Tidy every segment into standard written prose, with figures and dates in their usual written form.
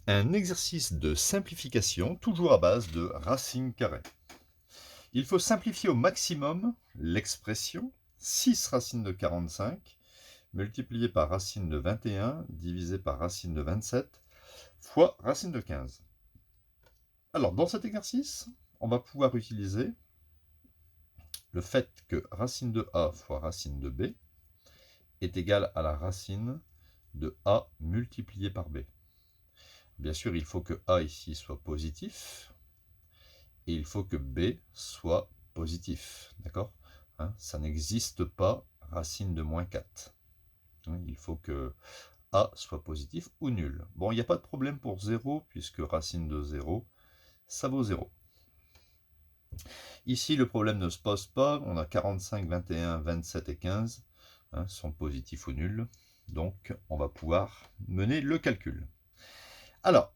Un exercice de simplification, toujours à base de racines carrées. Il faut simplifier au maximum l'expression 6 racines de 45 multiplié par racine de 21 divisé par racine de 27 fois racine de 15. Alors, dans cet exercice, on va pouvoir utiliser le fait que racine de a fois racine de b est égal à la racine de a multiplié par b. Bien sûr, il faut que a ici soit positif, et il faut que b soit positif, d'accord, ça n'existe pas racine de moins 4. Il faut que a soit positif ou nul. Bon, il n'y a pas de problème pour 0, puisque racine de 0, ça vaut 0. Ici, le problème ne se pose pas. On a 45, 21, 27 et 15 sont positifs ou nuls. Donc, on va pouvoir mener le calcul. Alors,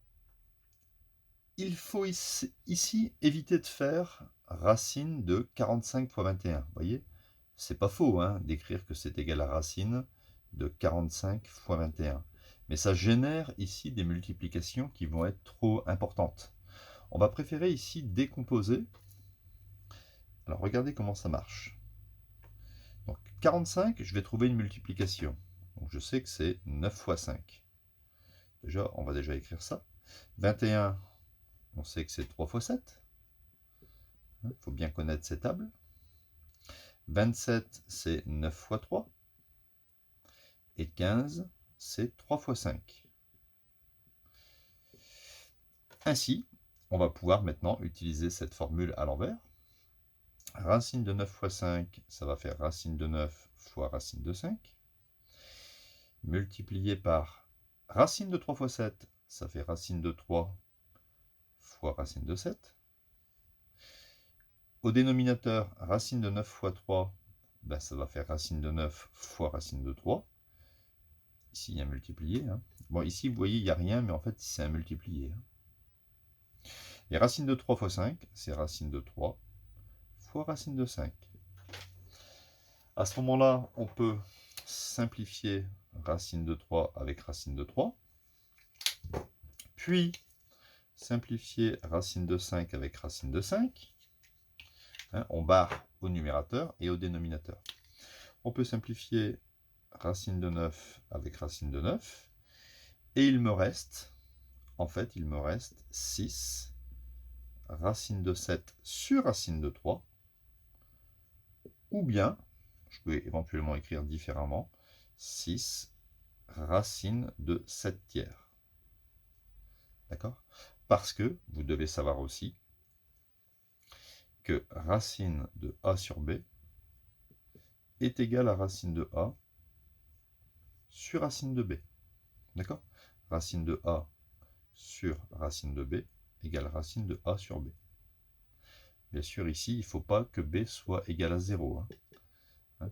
il faut ici éviter de faire racine de 45 fois 21. Vous voyez, c'est pas faux d'écrire que c'est égal à racine de 45 fois 21. Mais ça génère ici des multiplications qui vont être trop importantes. On va préférer ici décomposer. Alors regardez comment ça marche. Donc 45, je vais trouver une multiplication. Donc je sais que c'est 9 fois 5. Déjà, on va déjà écrire ça. 21, on sait que c'est 3 fois 7. Il faut bien connaître ces tables. 27, c'est 9 fois 3. Et 15, c'est 3 fois 5. Ainsi, on va pouvoir maintenant utiliser cette formule à l'envers. Racine de 9 fois 5, ça va faire racine de 9 fois racine de 5. Multiplié par racine de 3 fois 7, ça fait racine de 3 fois racine de 7. Au dénominateur, racine de 9 fois 3, ça va faire racine de 9 fois racine de 3. Ici, il y a un multiplié. Bon, ici, vous voyez, il n'y a rien, mais en fait, c'est un multiplié. Et racine de 3 fois 5, c'est racine de 3 fois racine de 5. À ce moment-là, on peut simplifier racine de 3 avec racine de 3. Puis, simplifier racine de 5 avec racine de 5. On barre au numérateur et au dénominateur. On peut simplifier racine de 9 avec racine de 9. Et il me reste, 6 racine de 7 sur racine de 3. Ou bien, je peux éventuellement écrire différemment, 6 racine de 7 tiers. D'accord? Parce que vous devez savoir aussi que racine de a sur b est égale à racine de a sur racine de b. D'accord? Racine de a sur racine de b égale racine de a sur b. Bien sûr, ici, il ne faut pas que b soit égal à 0,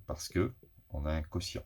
parce qu'on a un quotient.